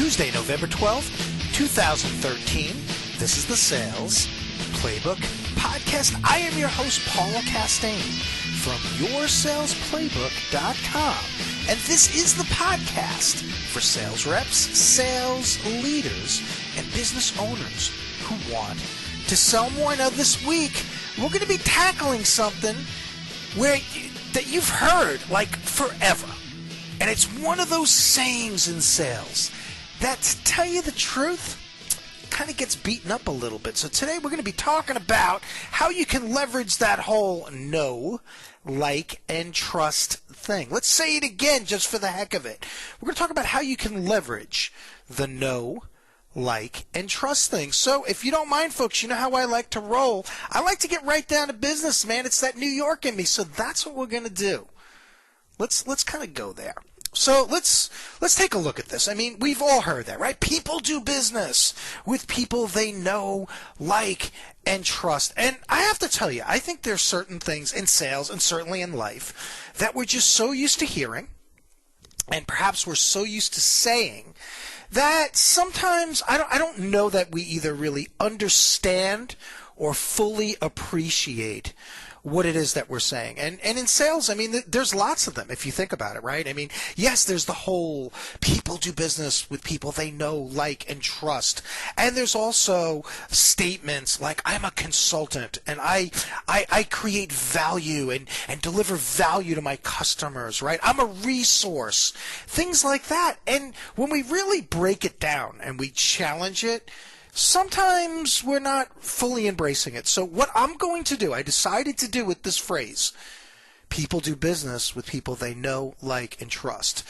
Tuesday, November 12th, 2013. This is the Sales Playbook Podcast. I am your host, Paula Castaigne from yoursalesplaybook.com. And this is the podcast for sales reps, sales leaders, and business owners who want to sell more. Now, this week, we're going to be tackling something that you've heard like forever. And it's one of those sayings in sales that, to tell you the truth, kind of gets beaten up a little bit. So today we're going to be talking about how you can leverage that whole know, like, and trust thing. Let's say it again just for the heck of it. We're going to talk about how you can leverage the know, like, and trust thing. So if you don't mind, folks, you know how I like to roll. I like to get right down to business, man. It's that New York in me. So that's what we're going to do. Let's kind of go there. So let's take a look at this. I mean, we've all heard that, right? People do business with people they know, like, and trust. And I have to tell you, I think there's certain things in sales and certainly in life that we're just so used to hearing, and perhaps we're so used to saying, that sometimes I don't know that we either really understand or fully appreciate what it is that we're saying. And in sales, I mean, there's lots of them if you think about it, right? I mean, yes, there's the whole people do business with people they know, like, and trust. And there's also statements like, I'm a consultant and I create value and deliver value to my customers, right? I'm a resource. Things like that. And when we really break it down and we challenge it, sometimes we're not fully embracing it. So what I'm going to do, I decided to do with this phrase, people do business with people they know, like, and trust.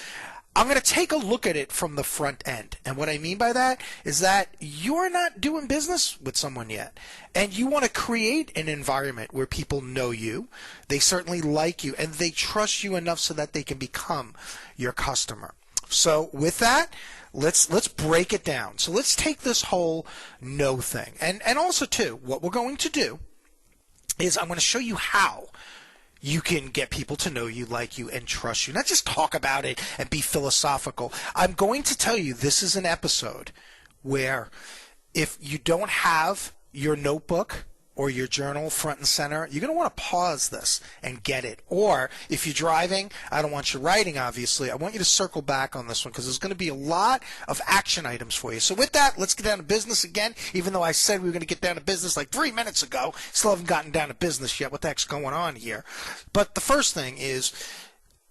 I'm going to take a look at it from the front end. And what I mean by that is that you're not doing business with someone yet. And you want to create an environment where people know you, they certainly like you, and they trust you enough so that they can become your customer. So with that, let's break it down. So let's take this whole know thing. And also, too, what we're going to do is I'm going to show you how you can get people to know you, like you, and trust you. Not just talk about it and be philosophical. I'm going to tell you this is an episode where if you don't have your notebook or your journal front and center, you're going to want to pause this and get it. Or if you're driving, I don't want you writing, obviously. I want you to circle back on this one because there's going to be a lot of action items for you. So with that, let's get down to business again, even though I said we were going to get down to business like 3 minutes ago. Still haven't gotten down to business yet. What the heck's going on here? But the first thing is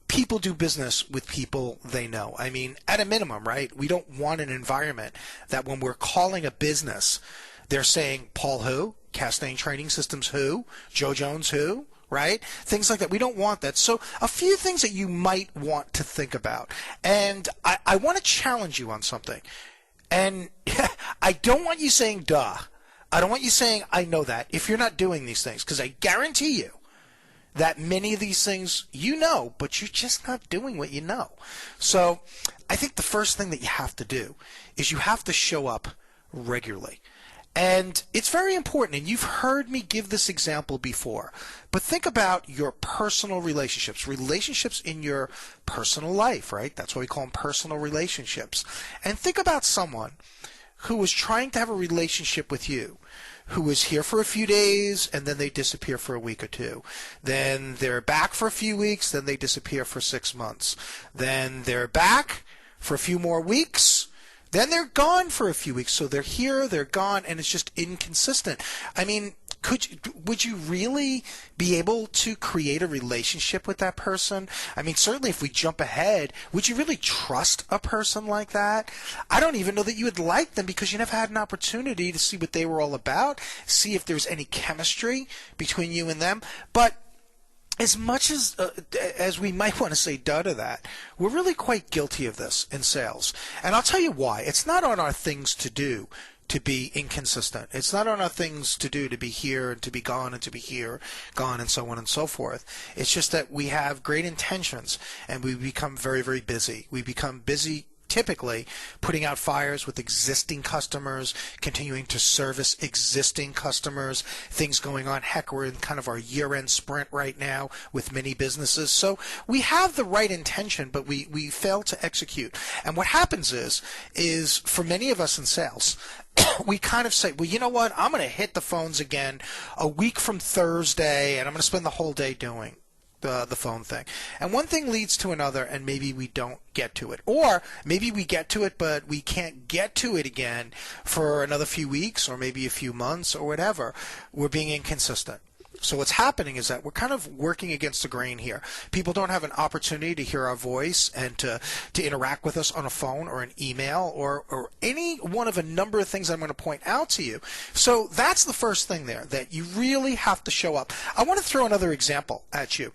people do business with people they know. I mean, at a minimum, right? We don't want an environment that when we're calling a business, they're saying, Paul who? Castaigne Training Systems who? Joe Jones who? Right? Things like that. We don't want that. So a few things that you might want to think about. And I want to challenge you on something. And I don't want you saying, duh. I don't want you saying, I know that, if you're not doing these things. Because I guarantee you that many of these things you know, but you're just not doing what you know. So I think the first thing that you have to do is you have to show up regularly. And it's very important, and you've heard me give this example before, but think about your personal relationships in your personal life, right? That's why we call them personal relationships. And think about someone who is trying to have a relationship with you, who is here for a few days, and then they disappear for a week or two. Then they're back for a few weeks, then they disappear for 6 months. Then they're back for a few more weeks, then they're gone for a few weeks. So they're here, they're gone, and it's just inconsistent. I mean, would you really be able to create a relationship with that person? I mean, certainly if we jump ahead, would you really trust a person like that? I don't even know that you would like them because you never had an opportunity to see what they were all about, see if there's any chemistry between you and them. But as much as we might want to say duh to that, we're really quite guilty of this in sales. And I'll tell you why. It's not on our things to do to be inconsistent. It's not on our things to do to be here and to be gone and to be here, gone, and so on and so forth. It's just that we have great intentions and we become very, very busy. We become busy typically putting out fires with existing customers, continuing to service existing customers, things going on. Heck, we're in kind of our year-end sprint right now with many businesses. So we have the right intention, but we fail to execute. And what happens is for many of us in sales, we kind of say, well, you know what? I'm going to hit the phones again a week from Thursday, and I'm going to spend the whole day doing the phone thing. And one thing leads to another, and maybe we don't get to it. Or maybe we get to it, but we can't get to it again for another few weeks or maybe a few months or whatever. We're being inconsistent. So what's happening is that we're kind of working against the grain here. People don't have an opportunity to hear our voice and to interact with us on a phone or an email or any one of a number of things I'm going to point out to you. So that's the first thing there, that you really have to show up. I want to throw another example at you.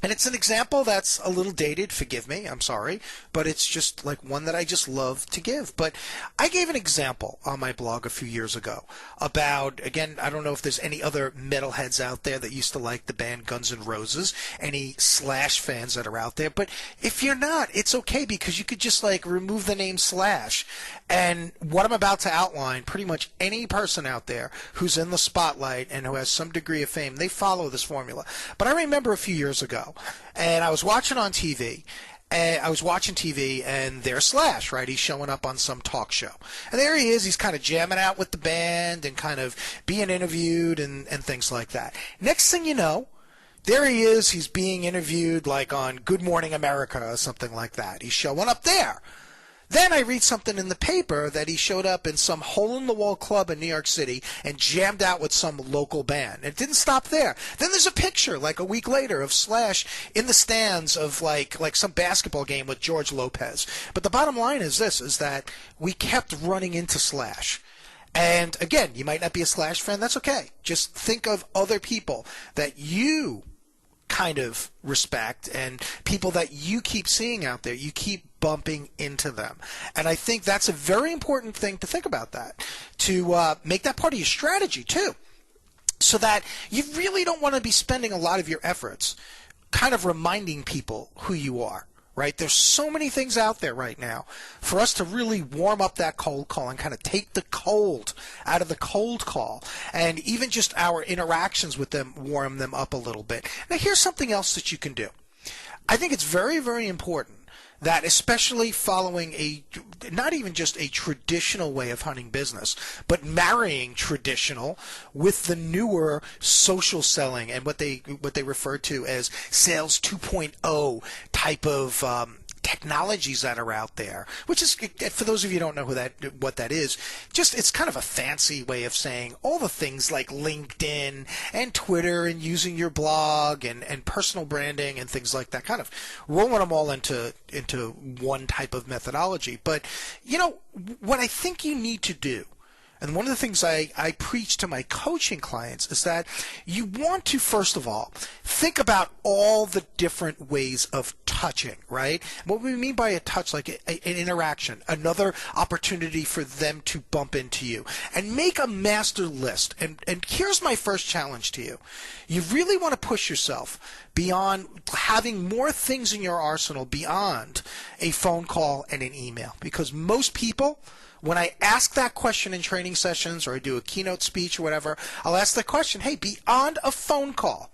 And it's an example that's a little dated, forgive me, I'm sorry, but it's just like one that I just love to give. But I gave an example on my blog a few years ago about, again, I don't know if there's any other metalheads out there that used to like the band Guns N' Roses, any Slash fans that are out there, but if you're not, it's okay, because you could just like remove the name Slash. And what I'm about to outline, pretty much any person out there who's in the spotlight and who has some degree of fame, they follow this formula. But I remember a few years ago, and I was watching on TV, and there's Slash, right? He's showing up on some talk show. And there he is. He's kind of jamming out with the band and kind of being interviewed and things like that. Next thing you know, there he is. He's being interviewed like on Good Morning America or something like that. He's showing up there. Then I read something in the paper that he showed up in some hole-in-the-wall club in New York City and jammed out with some local band. It didn't stop there. Then there's a picture, like a week later, of Slash in the stands of like some basketball game with George Lopez. But the bottom line is this, is that we kept running into Slash. And again, you might not be a Slash fan. That's okay. Just think of other people that you kind of respect and people that you keep seeing out there. You keep bumping into them. And I think that's a very important thing to think about, that, to make that part of your strategy too, so that you really don't want to be spending a lot of your efforts kind of reminding people who you are. Right? There's so many things out there right now for us to really warm up that cold call and kind of take the cold out of the cold call, and even just our interactions with them, warm them up a little bit. Now, here's something else that you can do. I think it's very, very important that, especially following not even just a traditional way of hunting business, but marrying traditional with the newer social selling and what they refer to as sales 2.0 type of technologies that are out there, which is, for those of you who don't know what that is, just it's kind of a fancy way of saying all the things like LinkedIn and Twitter and using your blog and personal branding and things like that, kind of rolling them all into one type of methodology. But, you know, what I think you need to do, and one of the things I preach to my coaching clients, is that you want to, first of all, think about all the different ways of touching, right? What we mean by a touch, like an interaction, another opportunity for them to bump into you, and make a master list. And here's my first challenge to you. You really want to push yourself beyond having more things in your arsenal beyond a phone call and an email, because most people, when I ask that question in training sessions or I do a keynote speech or whatever, I'll ask the question, hey, beyond a phone call,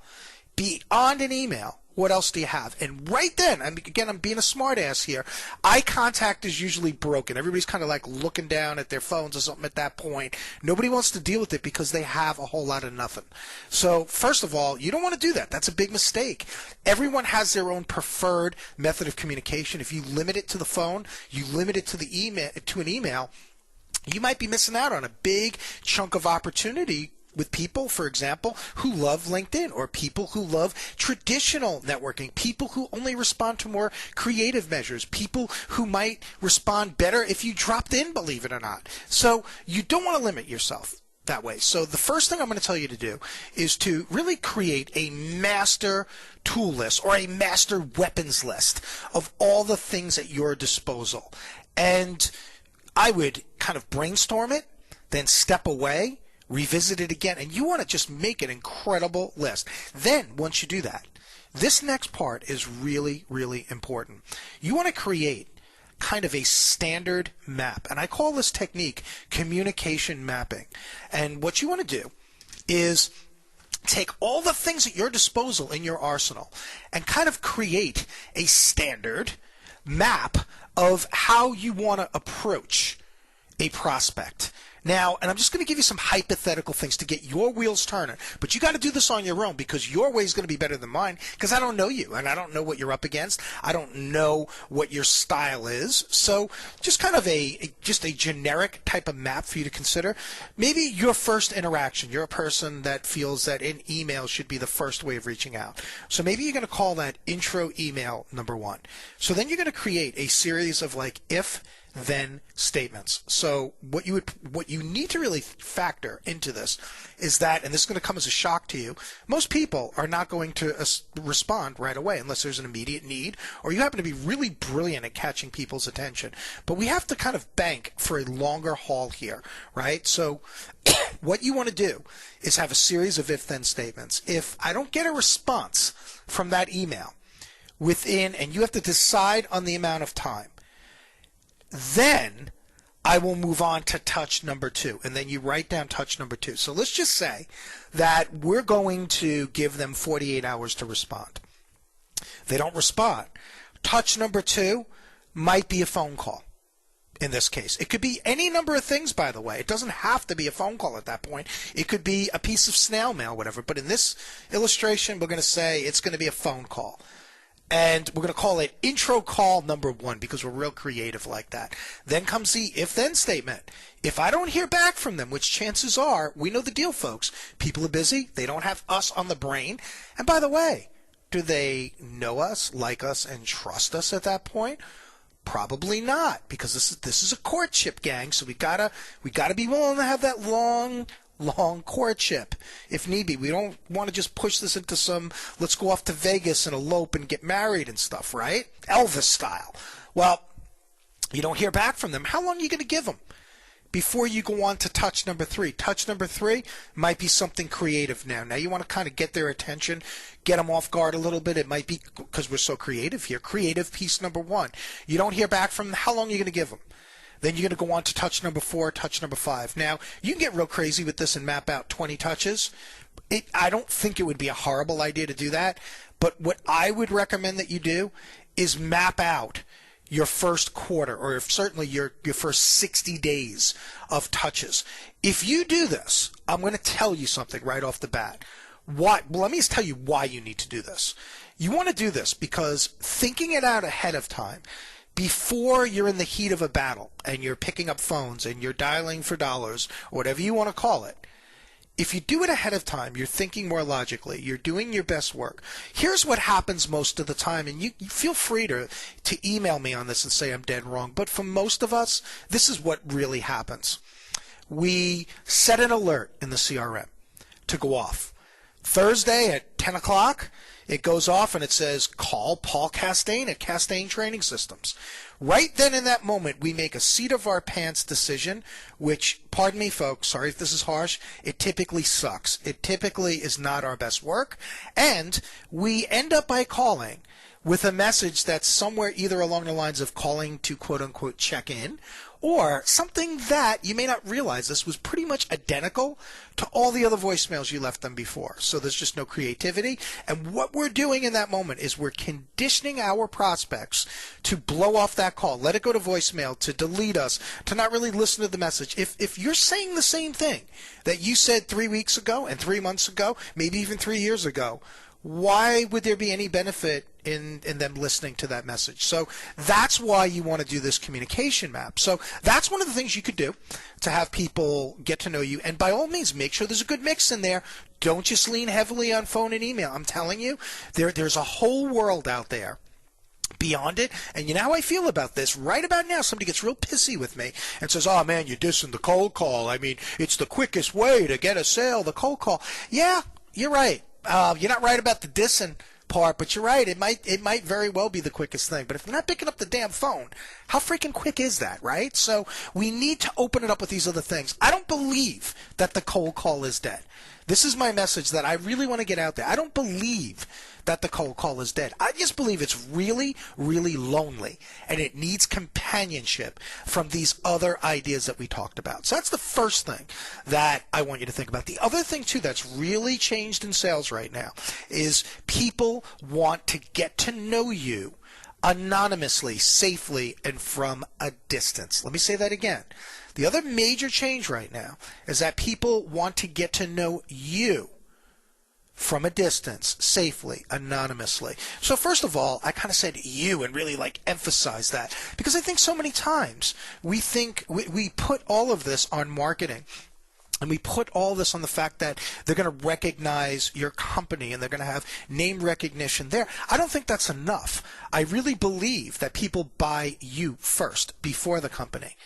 beyond an email, what else do you have? And right then, I'm being a smart ass here, eye contact is usually broken. Everybody's kind of like looking down at their phones or something at that point. Nobody wants to deal with it because they have a whole lot of nothing. So first of all, you don't want to do that. That's a big mistake. Everyone has their own preferred method of communication. If you limit it to the phone, you limit it to an email, you might be missing out on a big chunk of opportunity with people, for example, who love LinkedIn, or people who love traditional networking, people who only respond to more creative measures, people who might respond better if you dropped in, believe it or not. So you don't want to limit yourself that way. So the first thing I'm going to tell you to do is to really create a master tool list or a master weapons list of all the things at your disposal. And I would kind of brainstorm it, then step away, revisit it again, and you want to just make an incredible list. Then, once you do that, this next part is really, really important. You want to create kind of a standard map. And I call this technique communication mapping. And what you want to do is take all the things at your disposal in your arsenal and kind of create a standard map of how you want to approach a prospect. Now, and I'm just going to give you some hypothetical things to get your wheels turning, but you got to do this on your own because your way is going to be better than mine because I don't know you and I don't know what you're up against. I don't know what your style is. So just kind of just a generic type of map for you to consider. Maybe your first interaction, you're a person that feels that an email should be the first way of reaching out. So maybe you're going to call that intro email number 1. So then you're going to create a series of like if then statements. So what you need to really factor into this is that, and this is going to come as a shock to you, most people are not going to respond right away unless there's an immediate need or you happen to be really brilliant at catching people's attention. But we have to kind of bank for a longer haul here, right? So what you want to do is have a series of if-then statements. If I don't get a response from that email within, and you have to decide on the amount of time, then I will move on to touch number 2. And then you write down touch number 2. So let's just say that we're going to give them 48 hours to respond. They don't respond. Touch number 2 might be a phone call. In this case, it could be any number of things, by the way. It doesn't have to be a phone call at that point. It could be a piece of snail mail, whatever. But in this illustration, we're going to say it's going to be a phone call. And we're going to call it intro call number 1 because we're real creative like that. Then comes the if-then statement. If I don't hear back from them, which chances are, we know the deal, folks. People are busy. They don't have us on the brain. And by the way, do they know us, like us, and trust us at that point? Probably not, because this is a courtship, gang. So we gotta be willing to have that long courtship if need be. We don't want to just push this into some let's go off to Vegas and elope and get married and stuff, right? Elvis style. Well, you don't hear back from them. How long are you going to give them before you go on to touch number 3? Touch number 3 might be something creative now. Now you want to kind of get their attention, get them off guard a little bit. It might be because we're so creative here. Creative piece number 1. You don't hear back from them. How long are you going to give them? Then you're going to go on to touch number 4, touch number 5. Now, you can get real crazy with this and map out 20 touches. I don't think it would be a horrible idea to do that. But what I would recommend that you do is map out your first quarter or certainly your first 60 days of touches. If you do this, I'm going to tell you something right off the bat. Well, let me just tell you why you need to do this. You want to do this because thinking it out ahead of time, before you're in the heat of a battle and you're picking up phones and you're dialing for dollars or whatever you want to call it, if you do it ahead of time, you're thinking more logically, you're doing your best work. Here's what happens most of the time, and you feel free to email me on this and say I'm dead wrong, but for most of us, this is what really happens. We set an alert in the CRM to go off. Thursday at 10 o'clock, it goes off and it says, call Paul Castaigne at Castaigne Training Systems. Right then in that moment, we make a seat of our pants decision, which, pardon me, folks, sorry if this is harsh, it typically sucks. It typically is not our best work. And we end up by calling with a message that's somewhere either along the lines of calling to quote-unquote check in, or something that you may not realize this was pretty much identical to all the other voicemails you left them before. So there's just no creativity. And what we're doing in that moment is we're conditioning our prospects to blow off that call, let it go to voicemail, to delete us, to not really listen to the message. If you're saying the same thing that you said 3 weeks ago and 3 months ago, maybe even 3 years ago, why would there be any benefit in them listening to that message? So that's why you want to do this communication map. So that's one of the things you could do to have people get to know you. And by all means, make sure there's a good mix in there. Don't just lean heavily on phone and email. I'm telling you, there's a whole world out there beyond it. And you know how I feel about this? Right about now, somebody gets real pissy with me and says, oh man, you're dissing the cold call. I mean, it's the quickest way to get a sale, the cold call. Yeah, you're right. You're not right about the dissing part, but you're right. It might very well be the quickest thing. But if they're not picking up the damn phone, how freaking quick is that, right? So we need to open it up with these other things. I don't believe that the cold call is dead. This is my message that I really want to get out there. I don't believe that the cold call is dead. I just believe it's really, really lonely, and it needs companionship from these other ideas that we talked about. So that's the first thing that I want you to think about. The other thing, too, that's really changed in sales right now is people want to get to know you anonymously, safely, and from a distance. Let me say that again. The other major change right now is that people want to get to know you from a distance, safely, anonymously. So first of all, I kind of said you and really emphasize that, because I think so many times we think we put all of this on marketing. And we put all this on the fact that they're going to recognize your company and they're going to have name recognition there. I don't think that's enough. I really believe that people buy you first before the company.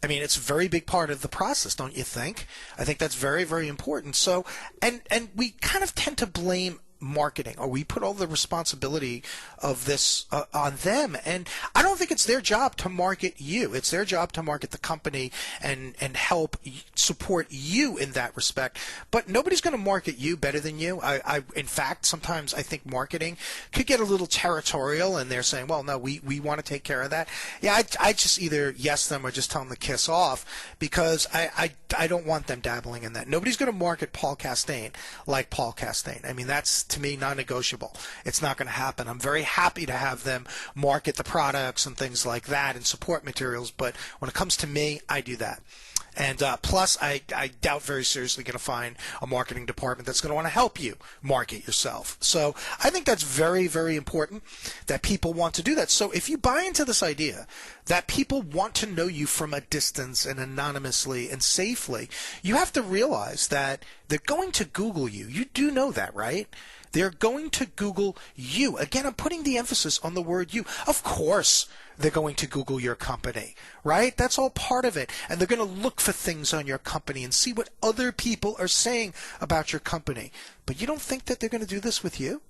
I mean, it's a very big part of the process, don't you think? I think that's very, very important. So, and we kind of tend to blame marketing, or we put all the responsibility of this on them, and I don't think it's their job to market you. It's their job to market the company and help support you in that respect, but nobody's going to market you better than you. In fact, sometimes I think marketing could get a little territorial, and they're saying, well, no, we want to take care of that. Yeah, I just either yes them or just tell them to kiss off, because I don't want them dabbling in that. Nobody's going to market Paul Castaigne like Paul Castaigne. I mean, that's, to me, non-negotiable. It's not going to happen. I'm very happy to have them market the products and things like that and support materials, but when it comes to me, I do that. And plus, I doubt very seriously going to find a marketing department that's going to want to help you market yourself. So I think that's very, very important that people want to do that. So if you buy into this idea that people want to know you from a distance and anonymously and safely, you have to realize that they're going to Google you. You do know that, right? They're going to Google you. Again, I'm putting the emphasis on the word you. Of course, they're going to Google your company, right? That's all part of it. And they're going to look for things on your company and see what other people are saying about your company. But you don't think that they're going to do this with you?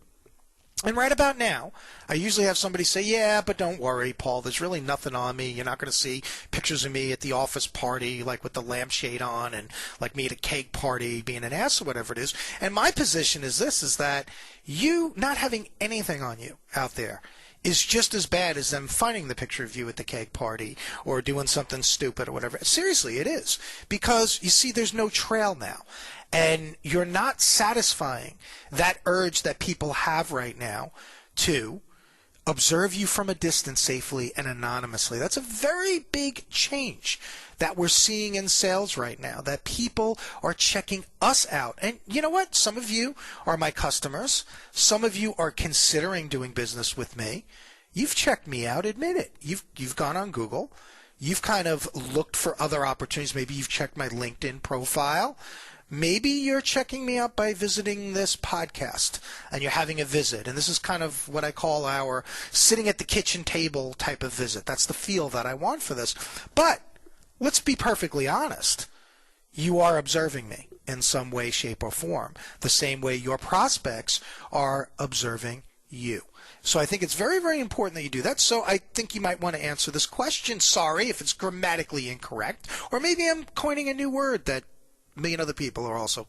And right about now, I usually have somebody say, yeah, but don't worry, Paul, there's really nothing on me. You're not going to see pictures of me at the office party, like with the lampshade on, and like me at a cake party being an ass or whatever it is. And my position is this, is that you not having anything on you out there is just as bad as them finding the picture of you at the cake party or doing something stupid or whatever. Seriously, it is. Because, you see, there's no trail now. And you're not satisfying that urge that people have right now to observe you from a distance safely and anonymously. That's a very big change that we're seeing in sales right now, that people are checking us out. And you know what? Some of you are my customers. Some of you are considering doing business with me. You've checked me out. Admit it. You've gone on Google. You've kind of looked for other opportunities. Maybe you've checked my LinkedIn profile. Maybe you're checking me out by visiting this podcast and you're having a visit. And this is kind of what I call our sitting at the kitchen table type of visit. That's the feel that I want for this. But let's be perfectly honest. You are observing me in some way, shape, or form, the same way your prospects are observing you. So I think it's very, very important that you do that. So I think you might want to answer this question. Sorry if it's grammatically incorrect, or maybe I'm coining a new word that a million other people are also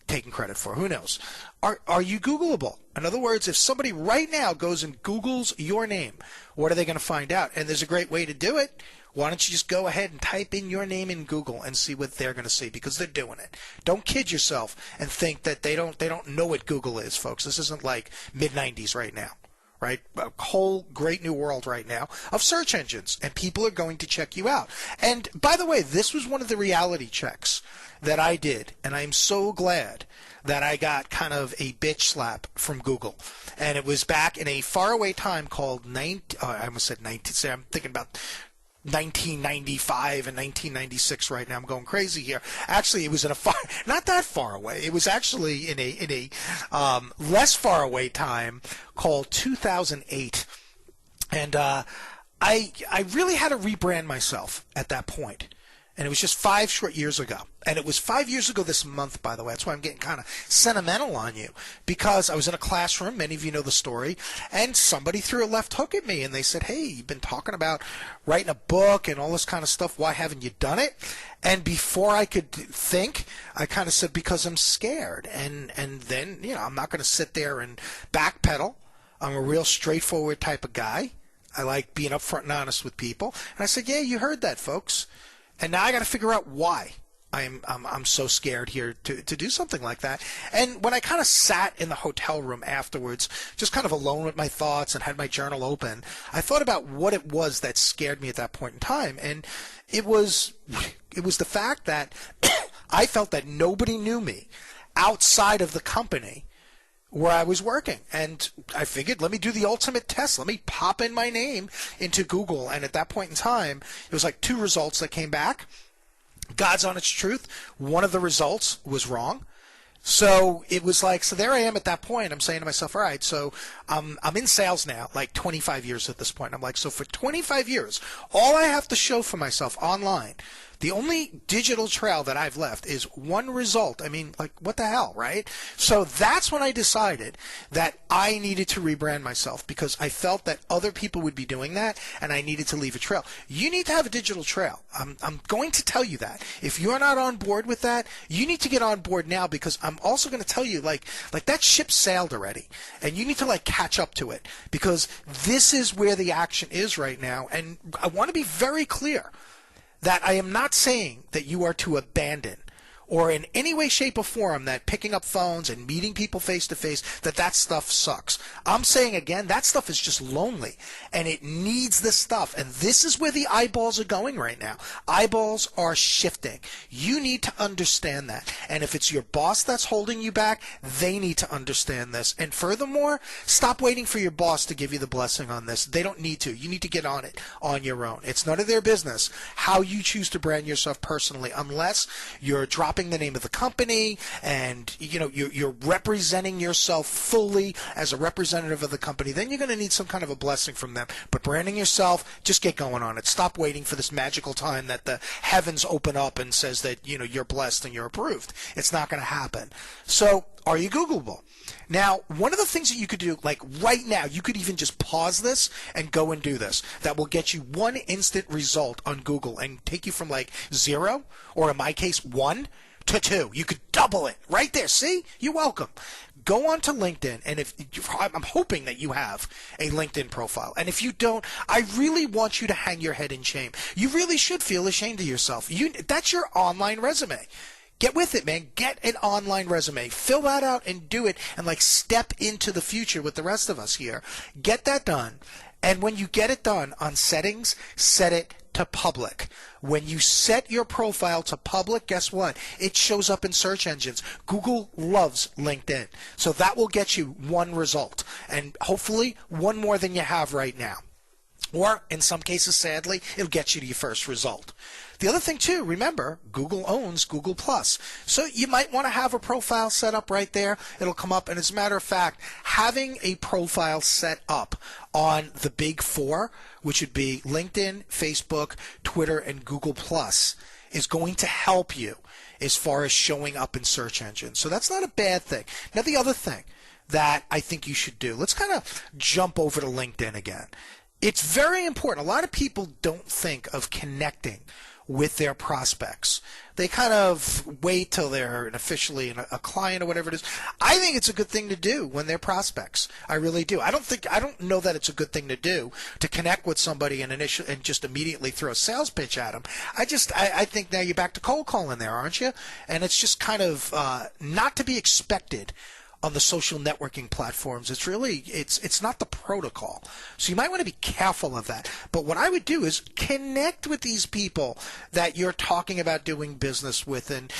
taking credit for. Who knows? Are you Googleable? In other words, if somebody right now goes and Googles your name, what are they going to find out? And there's a great way to do it. Why don't you just go ahead and type in your name in Google and see what they're going to see, because they're doing it. Don't kid yourself and think that they don't know what Google is, folks. This isn't like mid-90s right now. Right? A whole great new world right now of search engines, and people are going to check you out. And by the way, this was one of the reality checks that I did, and I'm so glad that I got kind of a bitch slap from Google. And it was back in a faraway time called I almost said 19. I'm thinking about 1995 and 1996 right now. I'm going crazy here. Actually, it was in a not that far away. It was actually in a less far away time called 2008. And I really had to rebrand myself at that point. And it was just 5 short years ago. And it was 5 years ago this month, by the way. That's why I'm getting kind of sentimental on you. Because I was in a classroom, many of you know the story, and somebody threw a left hook at me. And they said, hey, you've been talking about writing a book and all this kind of stuff. Why haven't you done it? And before I could think, I kind of said, because I'm scared. And then, I'm not going to sit there and backpedal. I'm a real straightforward type of guy. I like being upfront and honest with people. And I said, yeah, you heard that, folks. And now I got to figure out why I'm so scared here to do something like that. And when I kind of sat in the hotel room afterwards, just kind of alone with my thoughts and had my journal open, I thought about what it was that scared me at that point in time. And it was the fact that I felt that nobody knew me outside of the company where I was working. And I figured, let me do the ultimate test. Let me pop in my name into Google. And at that point in time, it was like 2 results that came back. God's honest truth, one of the results was wrong. So it was like, so there I am at that point. I'm saying to myself, all right, so I'm in sales now, like 25 years at this point. I'm like, so for 25 years, all I have to show for myself online, the only digital trail that I've left is one result. I mean, like, what the hell, right? So that's when I decided that I needed to rebrand myself, because I felt that other people would be doing that, and I needed to leave a trail. You need to have a digital trail. I'm going to tell you that. If you're not on board with that, you need to get on board now, because I'm also going to tell you, like that ship sailed already, and you need to catch up to it, because this is where the action is right now. And I want to be very clear that I am not saying that you are to abandon, or in any way, shape, or form that picking up phones and meeting people face to face, that stuff sucks. I'm saying again, that stuff is just lonely, and it needs this stuff. And this is where the eyeballs are going right now. Eyeballs are shifting. You need to understand that. And if it's your boss that's holding you back, they need to understand this. And furthermore, stop waiting for your boss to give you the blessing on this. They don't need to. You need to get on it on your own. It's none of their business how you choose to brand yourself personally, unless you're dropping the name of the company and you're representing yourself fully as a representative of the company. Then you're going to need some kind of a blessing from them. But branding yourself, just get going on it. Stop waiting for this magical time that the heavens open up and says that you're blessed and you're approved. It's not going to happen. So are you Googleable? Now, one of the things that you could do, like right now, you could even just pause this and go and do this. That will get you one instant result on Google and take you from 0, or in my case, 1 to 2. You could double it right there. See? You're welcome. Go on to LinkedIn, and I'm hoping that you have a LinkedIn profile. And if you don't, I really want you to hang your head in shame. You really should feel ashamed of yourself. That's your online resume. Get with it, man. Get an online resume. Fill that out and do it, and step into the future with the rest of us here. Get that done. And when you get it done, on settings, set it to public. When you set your profile to public, guess what? It shows up in search engines. Google loves LinkedIn. So that will get you one result, and hopefully one more than you have right now. Or in some cases, sadly, it'll get you to your first result. The other thing too, remember, Google owns Google+. So you might want to have a profile set up right there. It'll come up. And as a matter of fact, having a profile set up on the big 4, which would be LinkedIn, Facebook, Twitter, and Google+, is going to help you as far as showing up in search engines. So that's not a bad thing. Now, the other thing that I think you should do, let's kind of jump over to LinkedIn again. It's very important. A lot of people don't think of connecting with their prospects. They kind of wait till they're officially a client or whatever it is. I think it's a good thing to do when they're prospects. I really do. I don't know that it's a good thing to do to connect with somebody and just immediately throw a sales pitch at them. I think now you're back to cold calling there, aren't you? And it's just kind of not to be expected on the social networking platforms. It's not the protocol. So you might want to be careful of that. But what I would do is connect with these people that you're talking about doing business with and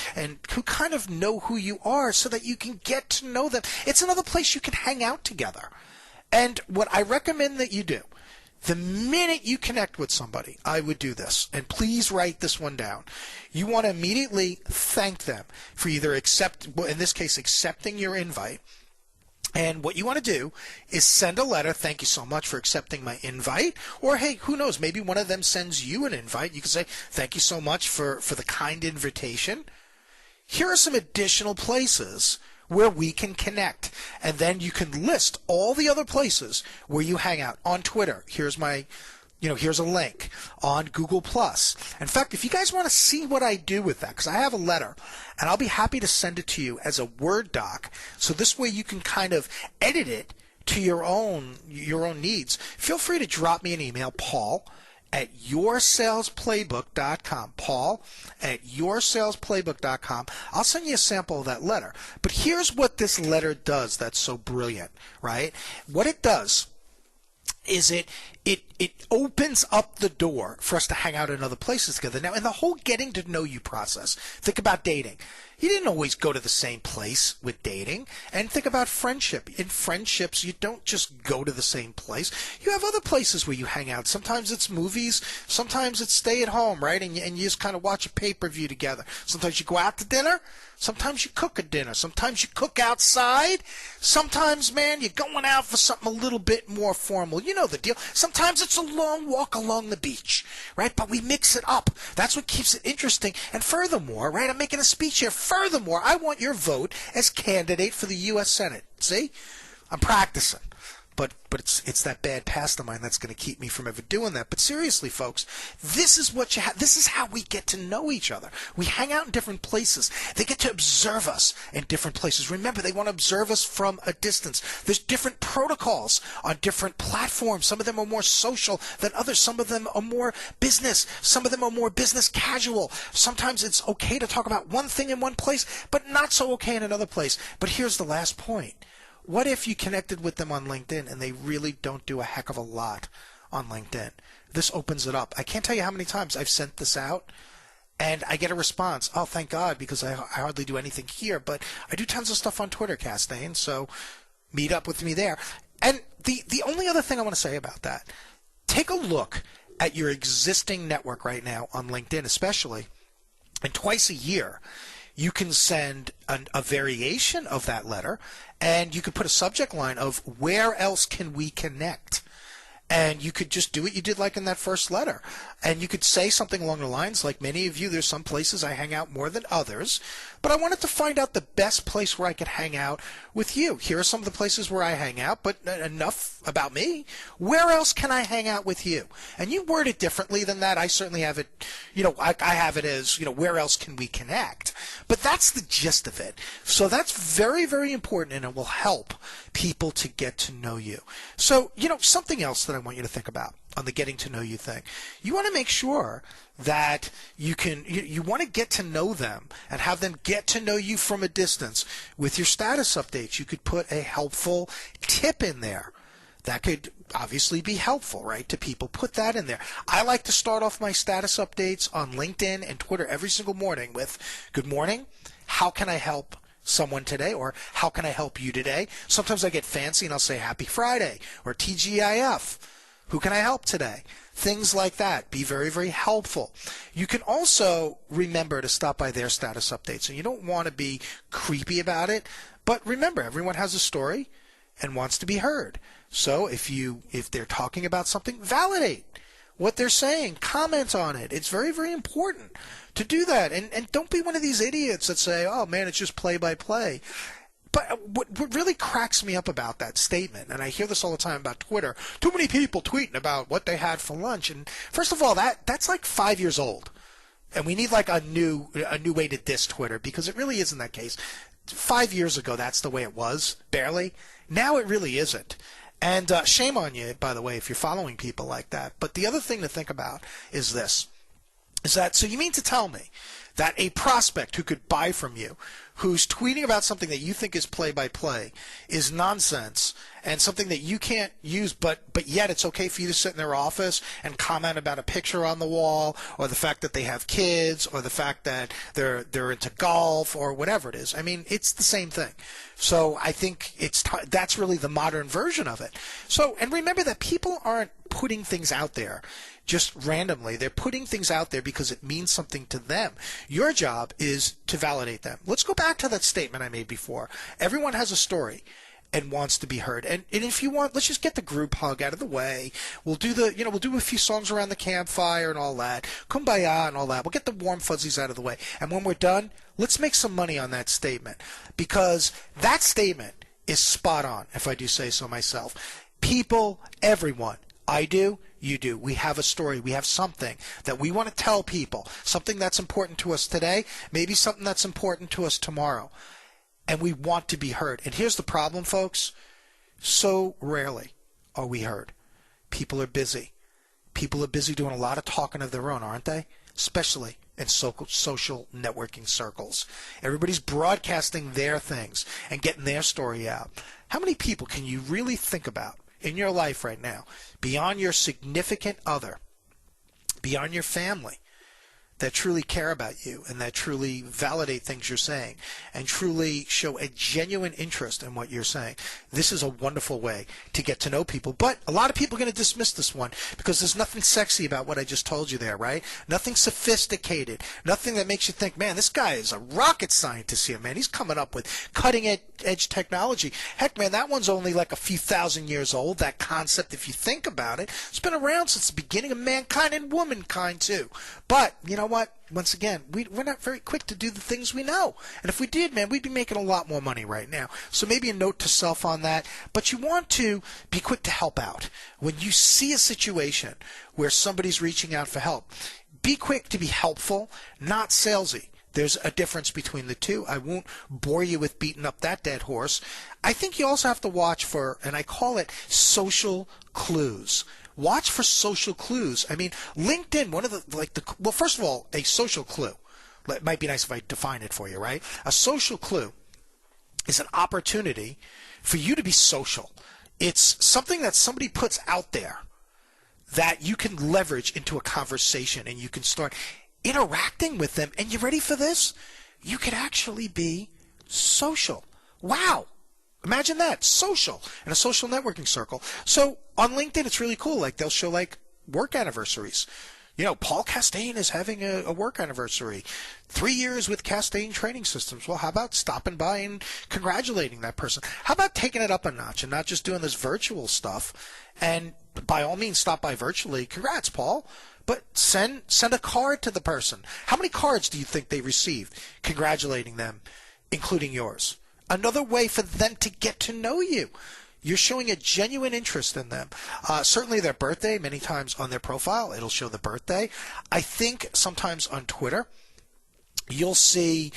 who kind of know who you are, so that you can get to know them. It's another place you can hang out together. And what I recommend that you do, the minute you connect with somebody, I would do this, and please write this one down. You want to immediately thank them for either in this case, accepting your invite, And what you want to do is send a letter, thank you so much for accepting my invite, or hey, who knows, maybe one of them sends you an invite. You can say, thank you so much for the kind invitation. Here are some additional places where we can connect. And then you can list all the other places where you hang out. On Twitter, here's a link. On Google+. In fact, if you guys want to see what I do with that, because I have a letter, and I'll be happy to send it to you as a Word doc, so this way you can kind of edit it to your own needs. Feel free to drop me an email, Paul@yoursalesplaybook.com. Paul@yoursalesplaybook.com. I'll send you a sample of that letter. But here's what this letter does that's so brilliant, right? What it does is it opens up the door for us to hang out in other places together. Now, in the whole getting to know you process, think about dating. You didn't always go to the same place with dating. And think about friendship. In friendships, you don't just go to the same place. You have other places where you hang out. Sometimes it's movies. Sometimes it's stay at home, right? And you just kind of watch a pay-per-view together. Sometimes you go out to dinner. Sometimes you cook a dinner. Sometimes you cook outside. Sometimes, man, you're going out for something a little bit more formal. You know the deal. Sometimes it's a long walk along the beach, right? But we mix it up. That's what keeps it interesting. And furthermore, right, I'm making a speech here. Furthermore, I want your vote as candidate for the U.S. Senate. See? I'm practicing. But it's that bad past of mine that's going to keep me from ever doing that. But seriously, folks, this is what you have. This is how we get to know each other. We hang out in different places. They get to observe us in different places. Remember, they want to observe us from a distance. There's different protocols on different platforms. Some of them are more social than others. Some of them are more business. Some of them are more business casual. Sometimes it's okay to talk about one thing in one place, but not so okay in another place. But here's the last point. What if you connected with them on LinkedIn and they really don't do a heck of a lot on LinkedIn? This opens it up. I can't tell you how many times I've sent this out and I get a response. Oh, thank God, because I hardly do anything here, but I do tons of stuff on Twitter, Castaigne, so meet up with me there. And the only other thing I want to say about that, take a look at your existing network right now on LinkedIn especially, and twice a year, you can send a variation of that letter, and you could put a subject line of where else can we connect? And you could just do what you did like in that first letter. And you could say something along the lines like, many of you, there's some places I hang out more than others, but I wanted to find out the best place where I could hang out with you. Here are some of the places where I hang out, but enough about me. Where else can I hang out with you? And you word it differently than that. I certainly have it, I have it as, where else can we connect? But that's the gist of it. So that's very, very important, and it will help people to get to know you. So, something else that I want you to think about on the getting to know you thing. You want to make sure that you want to get to know them and have them get to know you from a distance. With your status updates, you could put a helpful tip in there. That could obviously be helpful, right, to people. Put that in there. I like to start off my status updates on LinkedIn and Twitter every single morning with, good morning, how can I help someone today, or how can I help you today? Sometimes I get fancy and I'll say happy Friday or TGIF. Who can I help today? Things like that. Be very, very helpful. You can also remember to stop by their status updates. And you don't want to be creepy about it, but remember, everyone has a story and wants to be heard. So if they're talking about something, validate what they're saying. Comment on it. It's very, very important to do that. And don't be one of these idiots that say, oh, man, it's just play-by-play. But what really cracks me up about that statement, and I hear this all the time about Twitter, too many people tweeting about what they had for lunch. And first of all, that's like 5 years old. And we need like a new way to diss Twitter, because it really isn't that case. 5 years ago, that's the way it was, barely. Now it really isn't. And shame on you, by the way, if you're following people like that. But the other thing to think about is this, is that, so you mean to tell me that a prospect who could buy from you, who's tweeting about something that you think is play-by-play, is nonsense and something that you can't use, but yet it's okay for you to sit in their office and comment about a picture on the wall, or the fact that they have kids, or the fact that they're into golf, or whatever it is. I mean, it's the same thing. So I think that's really the modern version of it. So, and remember that people aren't putting things out there just randomly. They're putting things out there because it means something to them. Your job is to validate them. Let's go back to that statement I made before. Everyone has a story. and wants to be heard. And if you want, let's just get the group hug out of the way. We'll do we'll do a few songs around the campfire and all that. Kumbaya and all that. We'll get the warm fuzzies out of the way. And when we're done, let's make some money on that statement, because that statement is spot on, if I do say so myself. People, everyone, I do, you do. We have a story. We have something that we want to tell people, something that's important to us today, maybe something that's important to us tomorrow. And we want to be heard. And here's the problem, folks. So rarely are we heard. People are busy. People are busy doing a lot of talking of their own, aren't they? Especially in social networking circles. Everybody's broadcasting their things and getting their story out. How many people can you really think about in your life right now, beyond your significant other, beyond your family, that truly care about you and that truly validate things you're saying and truly show a genuine interest in what you're saying? This is a wonderful way to get to know people. But a lot of people are going to dismiss this one because there's nothing sexy about what I just told you there, right? Nothing sophisticated. Nothing that makes you think, man, this guy is a rocket scientist here, man. He's coming up with cutting-edge technology. Heck, man, that one's only like a few thousand years old, that concept, if you think about it. It's been around since the beginning of mankind and womankind, too. But, you know what? Once again, we're not very quick to do the things we know. And if we did, man, we'd be making a lot more money right now. So maybe a note to self on that. But you want to be quick to help out. When you see a situation where somebody's reaching out for help, be quick to be helpful, not salesy. There's a difference between the two. I won't bore you with beating up that dead horse. I think you also have to watch for, and I call it social clues. Watch for social clues. I mean, LinkedIn, well, first of all, a social clue. It might be nice if I define it for you, right? A social clue is an opportunity for you to be social. It's something that somebody puts out there that you can leverage into a conversation, and you can start interacting with them. And you ready for this? You could actually be social. Wow. Imagine that, social, in a social networking circle. So on LinkedIn, it's really cool. Like, they'll show like work anniversaries. You know, Paul Castaigne is having a work anniversary. 3 years with Castaigne Training Systems. Well, how about stopping by and congratulating that person? How about taking it up a notch and not just doing this virtual stuff? And by all means, stop by virtually. Congrats, Paul. But send a card to the person. How many cards do you think they received congratulating them, including yours? Another way for them to get to know you. You're showing a genuine interest in them. Certainly their birthday, many times on their profile, it'll show the birthday. I think sometimes on Twitter, you'll see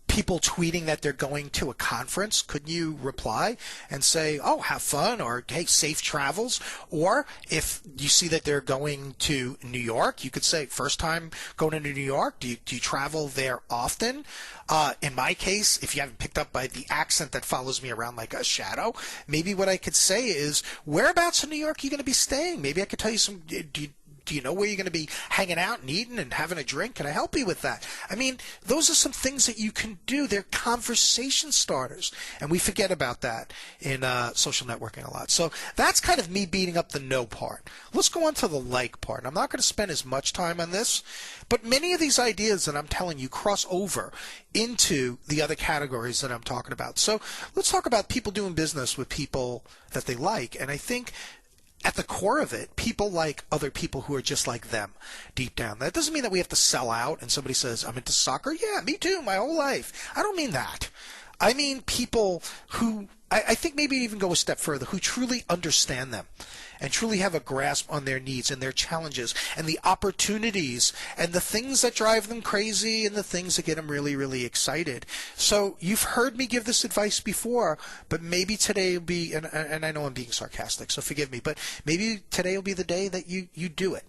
people tweeting that they're going to a conference. Couldn't you reply and say, oh, have fun, or hey, safe travels? Or if you see that they're going to New York, you could say, first time going to New York? Do you travel there often? In my case, if you haven't picked up by the accent that follows me around like a shadow, maybe what I could say is, whereabouts in New York are you going to be staying? Maybe I could tell you some, do you know where you're going to be hanging out and eating and having a drink? Can I help you with that? I mean, those are some things that you can do. They're conversation starters. And we forget about that in social networking a lot. So that's kind of me beating up the no part. Let's go on to the like part. I'm not going to spend as much time on this, but many of these ideas that I'm telling you cross over into the other categories that I'm talking about. So let's talk about people doing business with people that they like. And I think at the core of it, people like other people who are just like them deep down. That doesn't mean that we have to sell out and somebody says, I'm into soccer. Yeah, me too, my whole life. I don't mean that. I mean people who, I think maybe even go a step further, who truly understand them and truly have a grasp on their needs and their challenges and the opportunities and the things that drive them crazy and the things that get them really, really excited. So you've heard me give this advice before, but maybe today will be, and I know I'm being sarcastic, so forgive me, but maybe today will be the day that you do it.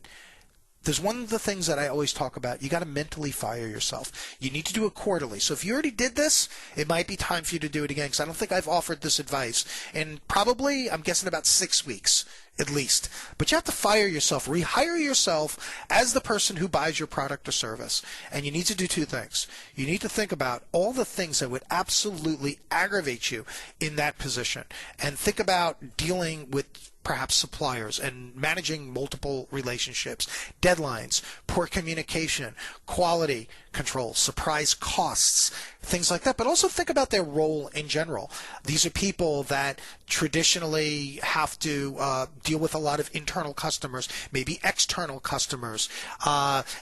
There's one of the things that I always talk about. You got to mentally fire yourself. You need to do it quarterly. So if you already did this, it might be time for you to do it again, because I don't think I've offered this advice in probably, I'm guessing, about 6 weeks at least. But you have to fire yourself, rehire yourself as the person who buys your product or service. And you need to do two things. You need to think about all the things that would absolutely aggravate you in that position, and think about dealing with perhaps suppliers and managing multiple relationships, deadlines, poor communication, quality, control, surprise costs, things like that. But also think about their role in general. These are people that traditionally have to deal with a lot of internal customers, maybe external customers.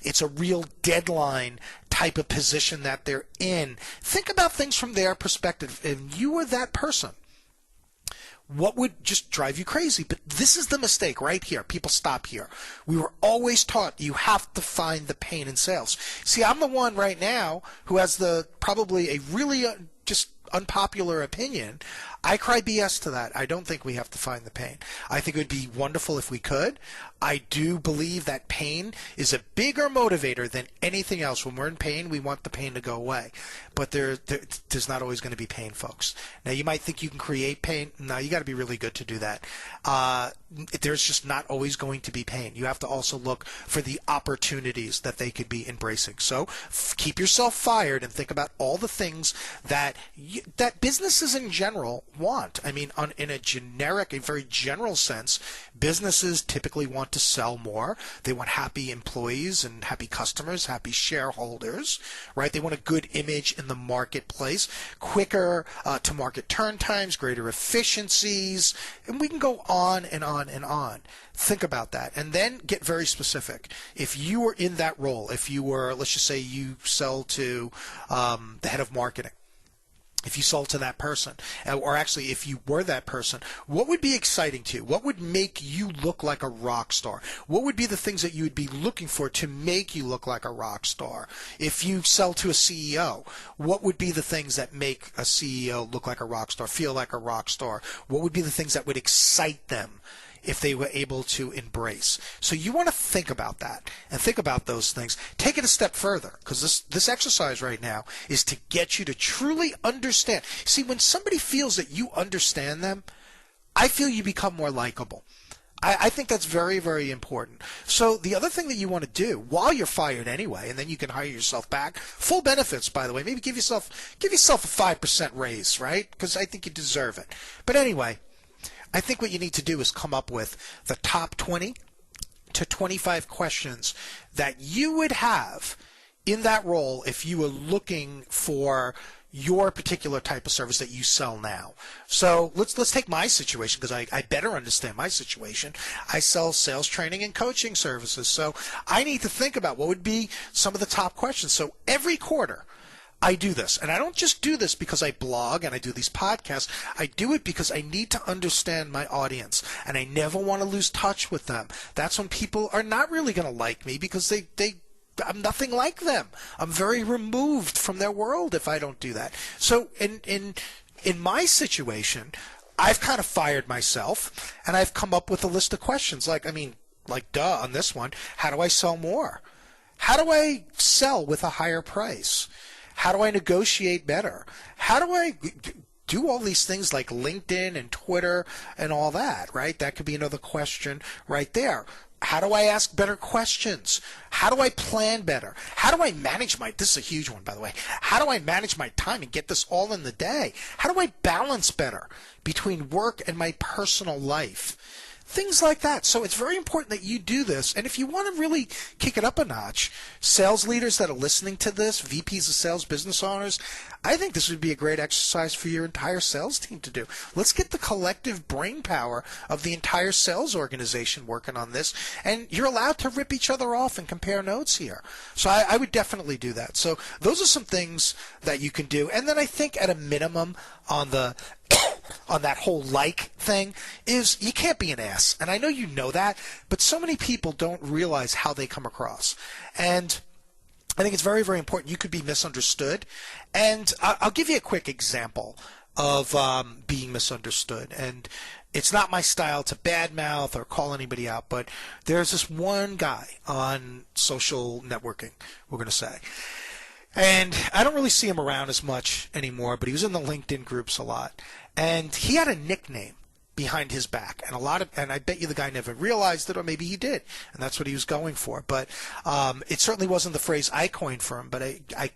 It's a real deadline type of position that they're in. Think about things from their perspective. If you were that person, what would just drive you crazy? But this is the mistake right here. People stop here. We were always taught you have to find the pain in sales. See, I'm the one right now who has probably a really just unpopular opinion. I cry BS to that. I don't think we have to find the pain. I think it would be wonderful if we could. I do believe that pain is a bigger motivator than anything else. When we're in pain, we want the pain to go away. But there's not always going to be pain, folks. Now, you might think you can create pain. No, you got to be really good to do that. There's just not always going to be pain. You have to also look for the opportunities that they could be embracing. So keep yourself fired and think about all the things that businesses in general want. I mean, in a very general sense, businesses typically want to sell more. They want happy employees and happy customers, happy shareholders, right? They want a good image in the marketplace, quicker to market turn times, greater efficiencies, and we can go on and on and on. Think about that, and then get very specific. If you were in that role, if you were, let's just say you sell to the head of marketing, if you sold to that person, or actually if you were that person, what would be exciting to you? What would make you look like a rock star? What would be the things that you would be looking for to make you look like a rock star? If you sell to a CEO, what would be the things that make a CEO look like a rock star, feel like a rock star? What would be the things that would excite them if they were able to embrace? So you want to think about that and think about those things. Take it a step further, because this exercise right now is to get you to truly understand. See, when somebody feels that you understand them, I feel you become more likable. I think that's very, very important. So the other thing that you want to do while you're fired anyway, and then you can hire yourself back, full benefits, by the way, maybe give yourself a 5% raise, right? Because I think you deserve it. But anyway, I think what you need to do is come up with the top 20 to 25 questions that you would have in that role if you were looking for your particular type of service that you sell now. So let's take my situation, because I better understand my situation. I sell sales training and coaching services. So I need to think about what would be some of the top questions. So every quarter, I do this, and I don't just do this because I blog and I do these podcasts. I do it because I need to understand my audience, and I never want to lose touch with them. That's when people are not really going to like me, because I'm nothing like them. I'm very removed from their world if I don't do that. So in my situation, I've kind of fired myself, and I've come up with a list of questions like duh, on this one, how do I sell more? How do I sell with a higher price? How do I negotiate better? How do I do all these things like LinkedIn and Twitter and all that, right? That could be another question right there. How do I ask better questions? How do I plan better? How do I manage this is a huge one, by the way. How do I manage my time and get this all in the day? How do I balance better between work and my personal life? Things like that. So it's very important that you do this. And if you want to really kick it up a notch, sales leaders that are listening to this, VPs of sales, business owners, I think this would be a great exercise for your entire sales team to do. Let's get the collective brain power of the entire sales organization working on this. And you're allowed to rip each other off and compare notes here. So I would definitely do that. So those are some things that you can do. And then I think at a minimum on that whole thing is you can't be an ass. And I know you know that, but so many people don't realize how they come across. And I think it's very, very important. You could be misunderstood. And I'll give you a quick example of being misunderstood. And it's not my style to badmouth or call anybody out, but there's this one guy on social networking, we're going to say. And I don't really see him around as much anymore, but he was in the LinkedIn groups a lot. And he had a nickname behind his back, and I bet you the guy never realized it, or maybe he did, and that's what he was going for. But it certainly wasn't the phrase I coined for him, but I